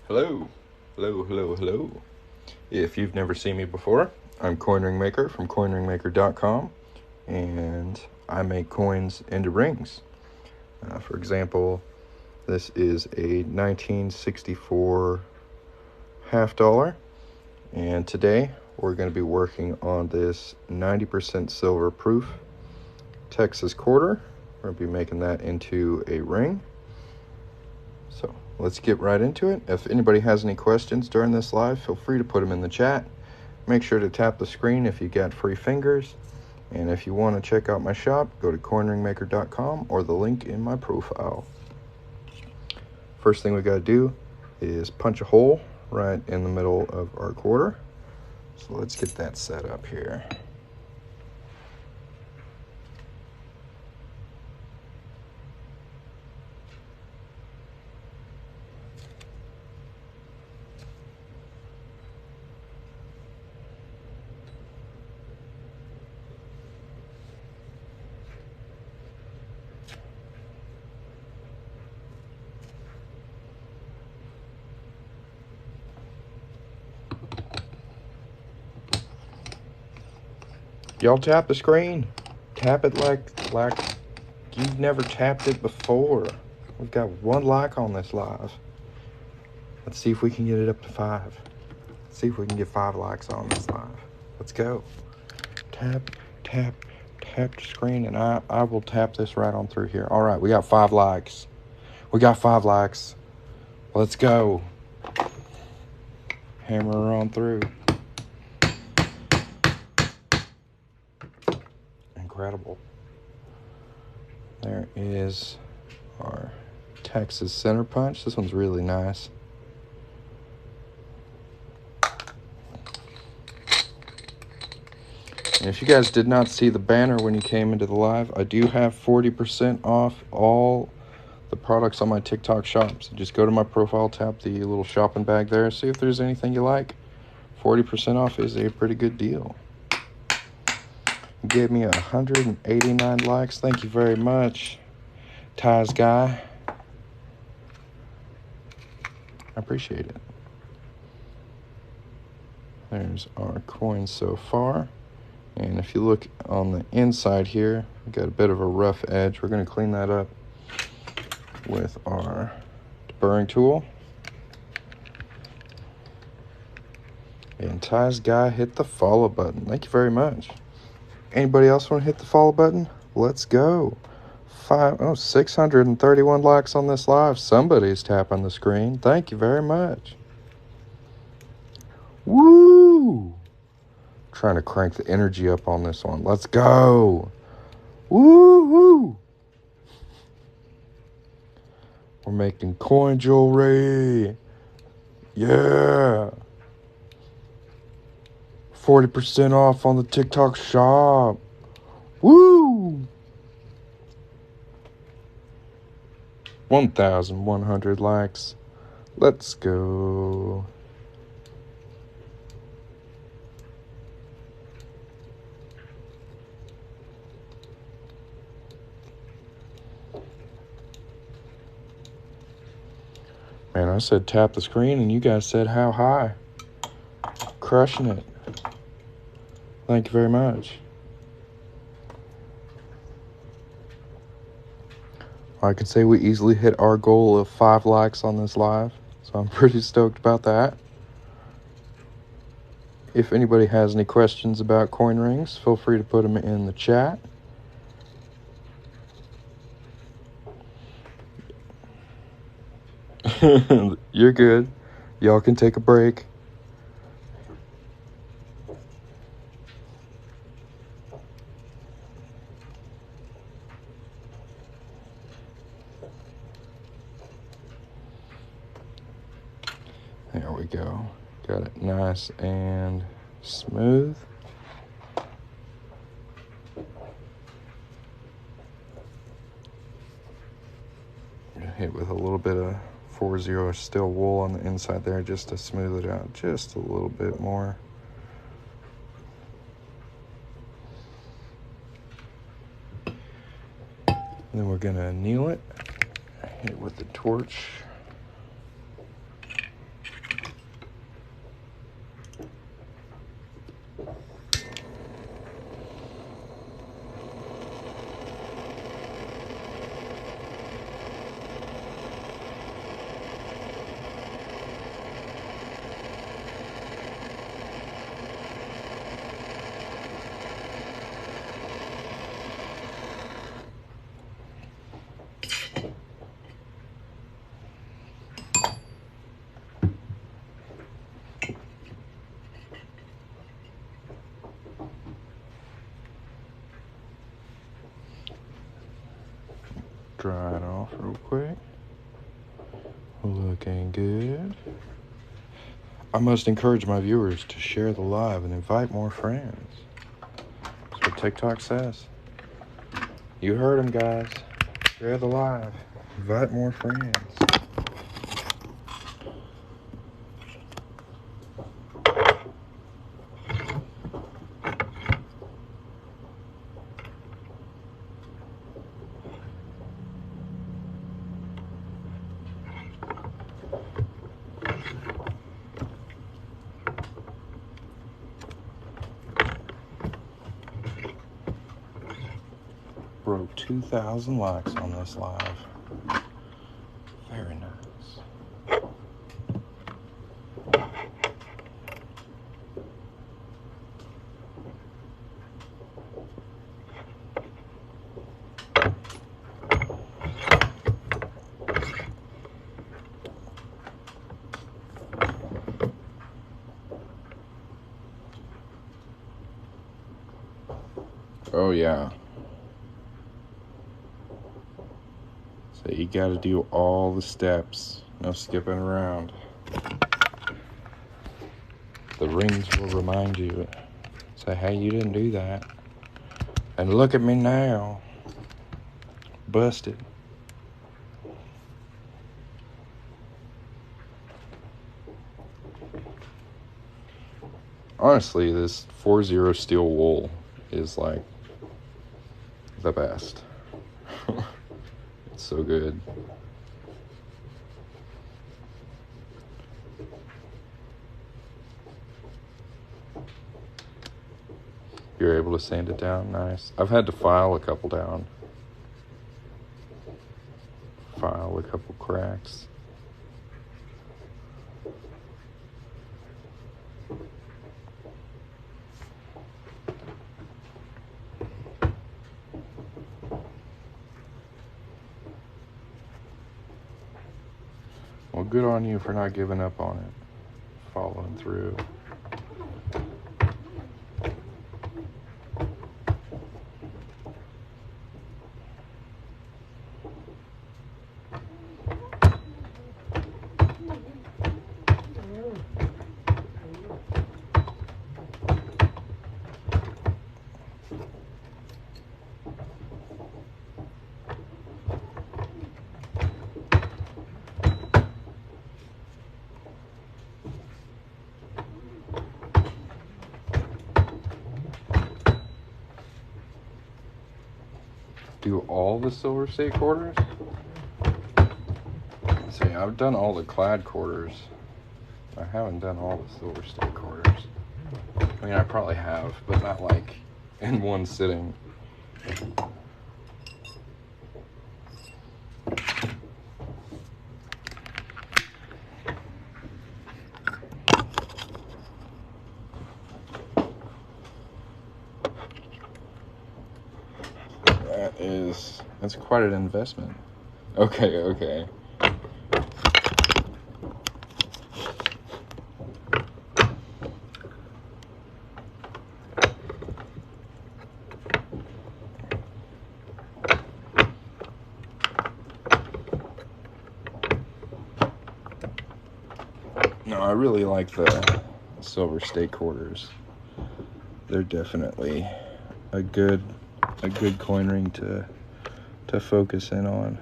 Hello, hello. If you've never seen me before, I'm Coin Ring Maker from coinringmaker.com, and I make coins into rings. For example, this is a 1964 half dollar, and today we're going to be working on this 90% silver proof Texas quarter. We're going to be making that into a ring. So let's get right into it. If anybody has any questions during this live, feel free to put them in the chat. Make sure to tap the screen if you got free fingers. And if you want to check out my shop, go to coinringmaker.com or the link in my profile. First thing we got to do is punch a hole right in the middle of our quarter. So let's get that set up here. Y'all tap the screen. Tap it like you've never tapped it before. We've got one like on this live. Let's see if we can get it up to 5. Let's see if we can get 5 likes on this live. Let's go. Tap the screen, and I will tap this right on through here. All right, we got 5 likes. Let's go. Hammer on through. Incredible. There is our Texas center punch. This one's really nice. And if you guys did not see the banner when you came into the live, I do have 40% off all the products on my TikTok shop. So just go to my profile, tap the little shopping bag there, see if there's anything you like. 40% off is a pretty good deal. You gave me 189 likes. Thank you very much, Ty's guy. I appreciate it. There's our coin so far. And if you look on the inside here, we got a bit of a rough edge. We're going to clean that up with our deburring tool. And Ty's guy hit the follow button. Thank you very much. Anybody else want to hit the follow button? Let's go. 631 likes on this live. Somebody's tapping the screen. Thank you very much. Woo! Trying to crank the energy up on this one. Let's go. Woo-hoo! We're making coin jewelry. Yeah. 40% off on the TikTok shop. Woo! 1,100 likes. Let's go. Man, I said tap the screen, and you guys said how high. Crushing it. Thank you very much. I can say we easily hit our goal of 5 likes on this live, so I'm pretty stoked about that. If anybody has any questions about coin rings, feel free to put them in the chat. You're good. Y'all can take a break. There we go. Got it nice and smooth. Hit with a little bit of 4-0 steel wool on the inside there just to smooth it out just a little bit more. And then we're going to anneal it. Hit it with the torch. dry it off real quick. Looking good. I must encourage my viewers to share the live and invite more friends. That's what TikTok says. You heard him, guys. Share the live. Invite more friends. Broke 2,000 likes on this live. Very nice. Oh yeah. So you gotta do all the steps. No skipping around. The rings will remind you. Say, hey, you didn't do that. And look at me now. Busted. Honestly, this 4-0 steel wool is like the best. It's so good. You're able to sand it down nice. I've had to file a couple down. File a couple cracks. Well, good on you for not giving up on it. Following through. Do all the silver state quarters? See, I've done all the clad quarters. I haven't done all the silver state quarters. I mean, I probably have, but not like in one sitting. That's quite an investment. Okay. No, I really like the silver state quarters. They're definitely a good coin ring to focus in on.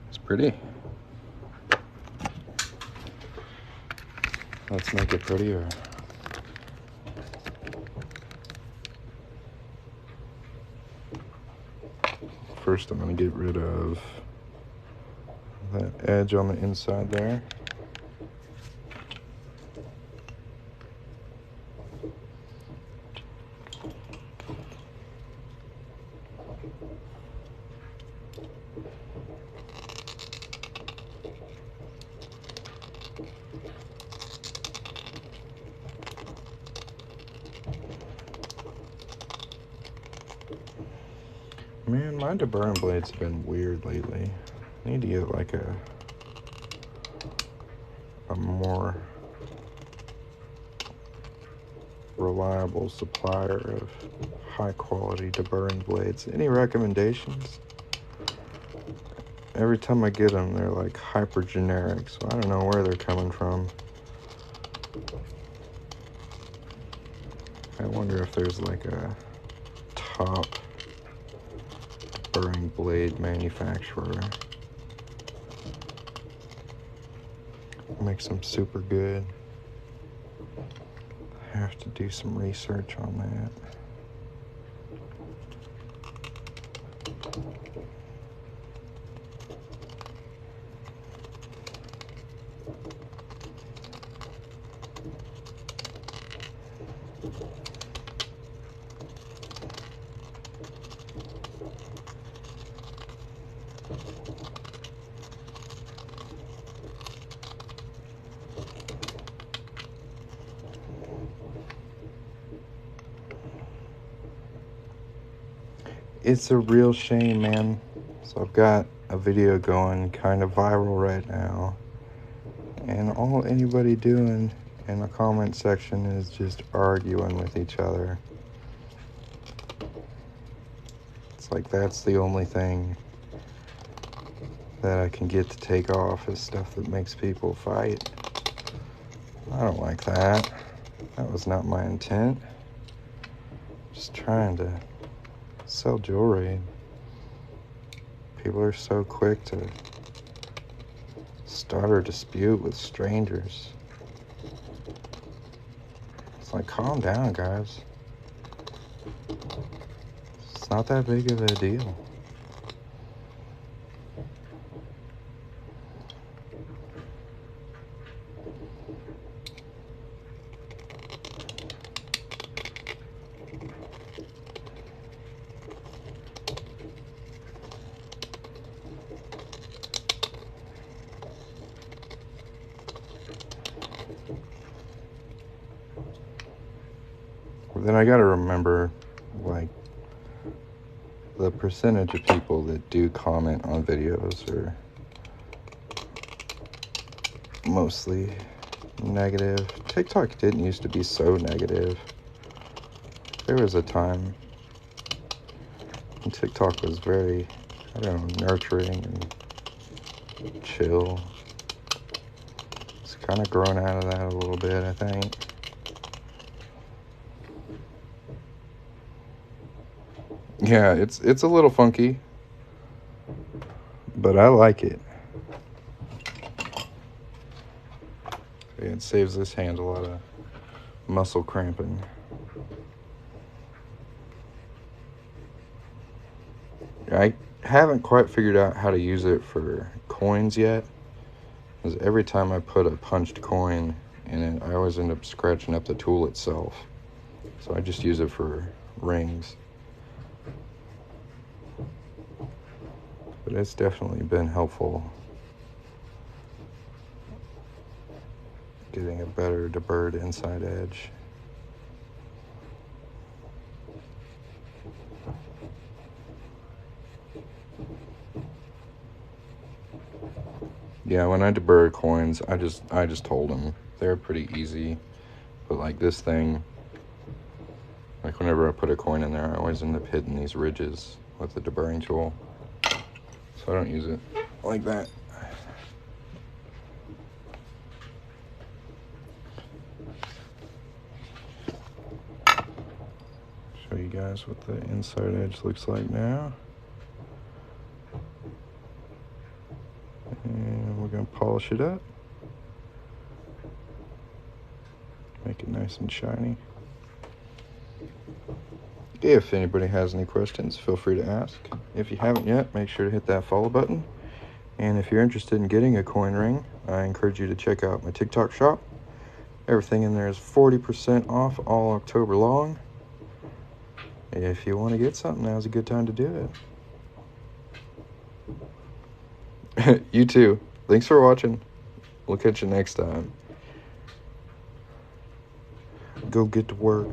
It's pretty. Let's make it prettier. First, I'm going to get rid of that edge on the inside there. Man, my deburring blades have been weird lately. I need to get like a more reliable supplier of high quality deburring blades. Any recommendations? Every time I get them, they're like hyper generic, so I don't know where they're coming from. I wonder if there's like a top deburring blade manufacturer. Makes them super good. I have to do some research on that. It's a real shame, man. So I've got a video going kind of viral right now, and all anybody doing in the comment section is just arguing with each other. It's like that's the only thing that I can get to take off is stuff that makes people fight. I don't like that. That was not my intent. Just trying to sell jewelry. People are so quick to start a dispute with strangers. It's like, calm down, guys. It's not that big of a deal. Then I gotta remember, like, the percentage of people that do comment on videos are mostly negative. TikTok didn't used to be so negative. There was a time when TikTok was very, I don't know, nurturing and chill. It's kind of grown out of that a little bit, I think. Yeah, it's a little funky, but I like it. It saves this hand a lot of muscle cramping. I haven't quite figured out how to use it for coins yet, because every time I put a punched coin in it, I always end up scratching up the tool itself. So I just use it for rings. But it's definitely been helpful getting a better deburred inside edge. Yeah, when I deburr coins, I just hold them. They're pretty easy. But like this thing, like whenever I put a coin in there, I always end up hitting these ridges with the deburring tool. So I don't use it like that. Show you guys what the inside edge looks like now. And we're going to polish it up. Make it nice and shiny. If anybody has any questions, feel free to ask. If you haven't yet, make sure to hit that follow button. And if you're interested in getting a coin ring, I encourage you to check out my TikTok shop. Everything in there is 40% off all October long. If you want to get something, now's a good time to do it. You too. Thanks for watching. We'll catch you next time. Go get to work.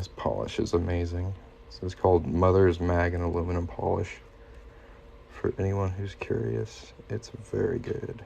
This polish is amazing. So it's called Mother's Mag and Aluminum Polish. For anyone who's curious, it's very good.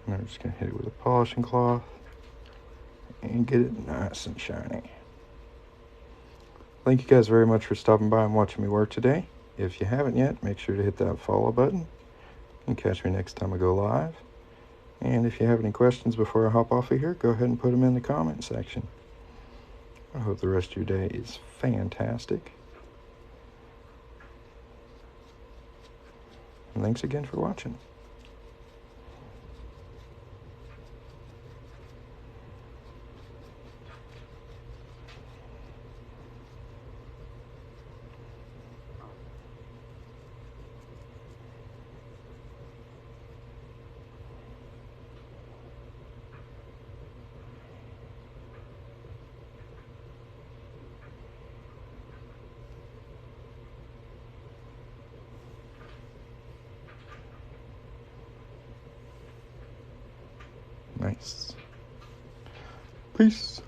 And I'm just going to hit it with a polishing cloth and get it nice and shiny. Thank you guys very much for stopping by and watching me work today. If you haven't yet, make sure to hit that follow button and catch me next time I go live. And if you have any questions before I hop off of here, go ahead and put them in the comment section. I hope the rest of your day is fantastic. And thanks again for watching. Nice. Peace.